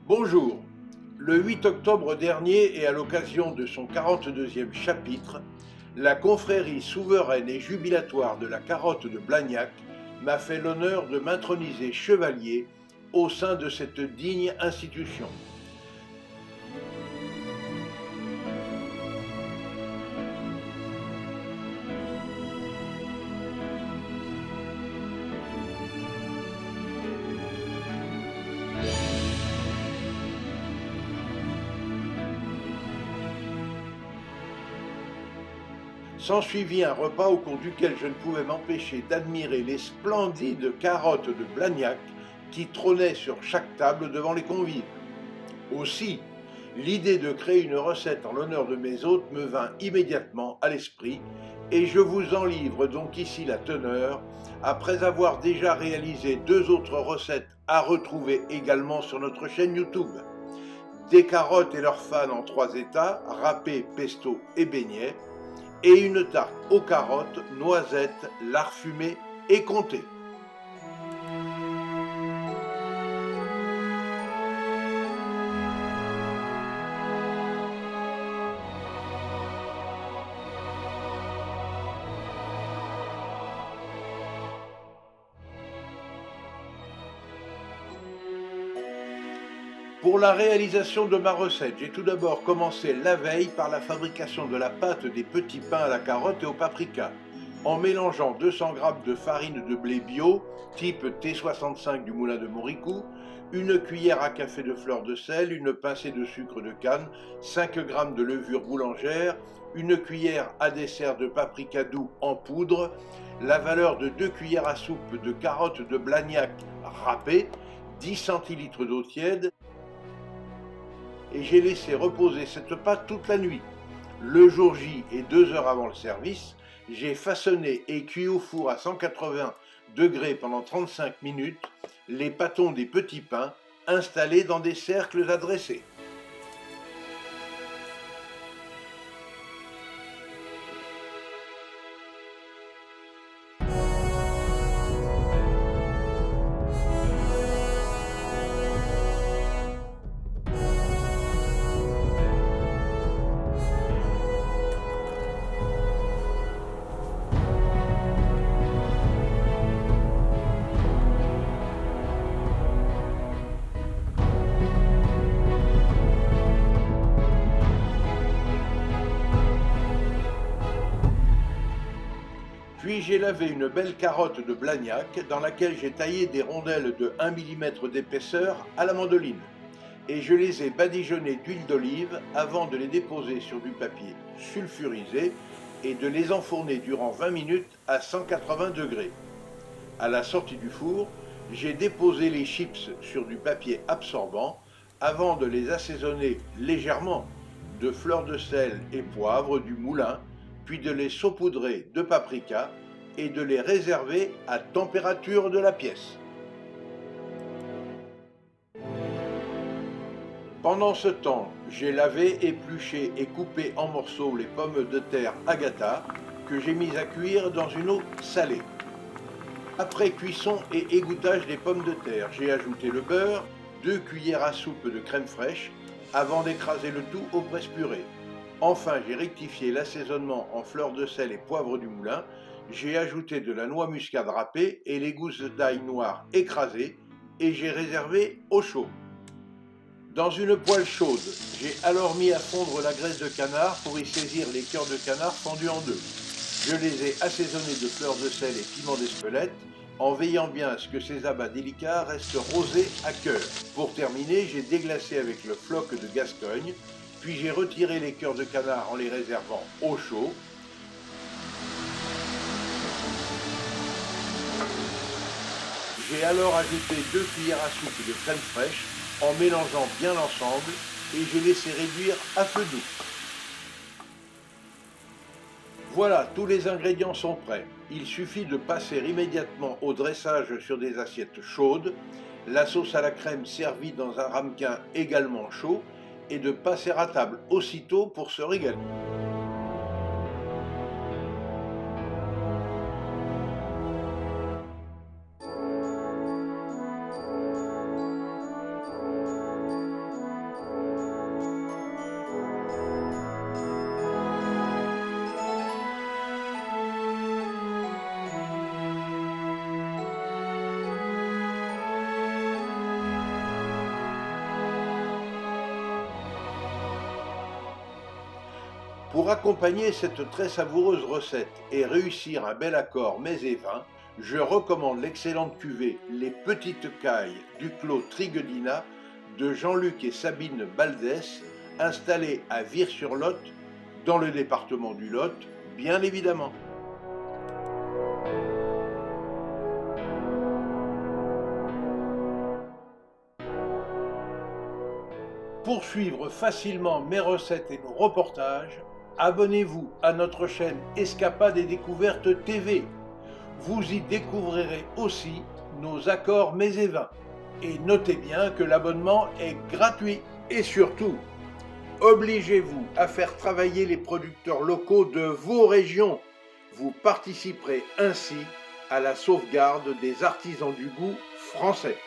Bonjour. Le 8 octobre dernier et à l'occasion de son 42e chapitre, la confrérie souveraine et jubilatoire de la Carotte de Blagnac m'a fait l'honneur de m'introniser chevalier au sein de cette digne institution. S'ensuivit un repas au cours duquel je ne pouvais m'empêcher d'admirer les splendides carottes de Blagnac qui trônaient sur chaque table devant les convives. Aussi, l'idée de créer une recette en l'honneur de mes hôtes me vint immédiatement à l'esprit et je vous en livre donc ici la teneur, après avoir déjà réalisé 2 autres recettes à retrouver également sur notre chaîne YouTube. Des carottes et leurs fans en 3 états, râpé, pesto et beignets, et une tarte aux carottes, noisettes, lard fumé et comté. Pour la réalisation de ma recette, j'ai tout d'abord commencé la veille par la fabrication de la pâte des petits pains à la carotte et au paprika, en mélangeant 200 g de farine de blé bio, type T65 du moulin de Moricou, une cuillère à café de fleur de sel, une pincée de sucre de canne, 5 g de levure boulangère, une cuillère à dessert de paprika doux en poudre, la valeur de 2 cuillères à soupe de carottes de Blagnac râpées, 10 centilitres d'eau tiède, et j'ai laissé reposer cette pâte toute la nuit. Le jour J et 2 heures avant le service, j'ai façonné et cuit au four à 180 degrés pendant 35 minutes les pâtons des petits pains installés dans des cercles adressés. Puis j'ai lavé une belle carotte de Blagnac dans laquelle j'ai taillé des rondelles de 1 mm d'épaisseur à la mandoline. Et je les ai badigeonnées d'huile d'olive avant de les déposer sur du papier sulfurisé et de les enfourner durant 20 minutes à 180 degrés. À la sortie du four, j'ai déposé les chips sur du papier absorbant avant de les assaisonner légèrement de fleurs de sel et poivre du moulin, puis de les saupoudrer de paprika et de les réserver à température de la pièce. Pendant ce temps, j'ai lavé, épluché et coupé en morceaux les pommes de terre Agatha que j'ai mises à cuire dans une eau salée. Après cuisson et égouttage des pommes de terre, j'ai ajouté le beurre, 2 cuillères à soupe de crème fraîche avant d'écraser le tout au presse-purée. Enfin, j'ai rectifié l'assaisonnement en fleur de sel et poivre du moulin. J'ai ajouté de la noix muscade râpée et les gousses d'ail noir écrasées et j'ai réservé au chaud. Dans une poêle chaude, j'ai alors mis à fondre la graisse de canard pour y saisir les cœurs de canard fendus en deux. Je les ai assaisonnés de fleurs de sel et piment d'Espelette en veillant bien à ce que ces abats délicats restent rosés à cœur. Pour terminer, j'ai déglacé avec le floc de Gascogne, puis j'ai retiré les cœurs de canard en les réservant au chaud. J'ai alors ajouté 2 cuillères à soupe de crème fraîche en mélangeant bien l'ensemble et j'ai laissé réduire à feu doux. Voilà, tous les ingrédients sont prêts. Il suffit de passer immédiatement au dressage sur des assiettes chaudes, la sauce à la crème servie dans un ramequin également chaud et de passer à table aussitôt pour se régaler. Pour accompagner cette très savoureuse recette et réussir un bel accord mets et vins, je recommande l'excellente cuvée Les Petites Cailles du Clos Triguedina de Jean-Luc et Sabine Baldès, installés à Vire-sur-Lot, dans le département du Lot, bien évidemment. Pour suivre facilement mes recettes et nos reportages, abonnez-vous à notre chaîne Escapades et Découvertes TV. Vous y découvrirez aussi nos accords mets et vins. Et notez bien que l'abonnement est gratuit. Et surtout, obligez-vous à faire travailler les producteurs locaux de vos régions. Vous participerez ainsi à la sauvegarde des artisans du goût français.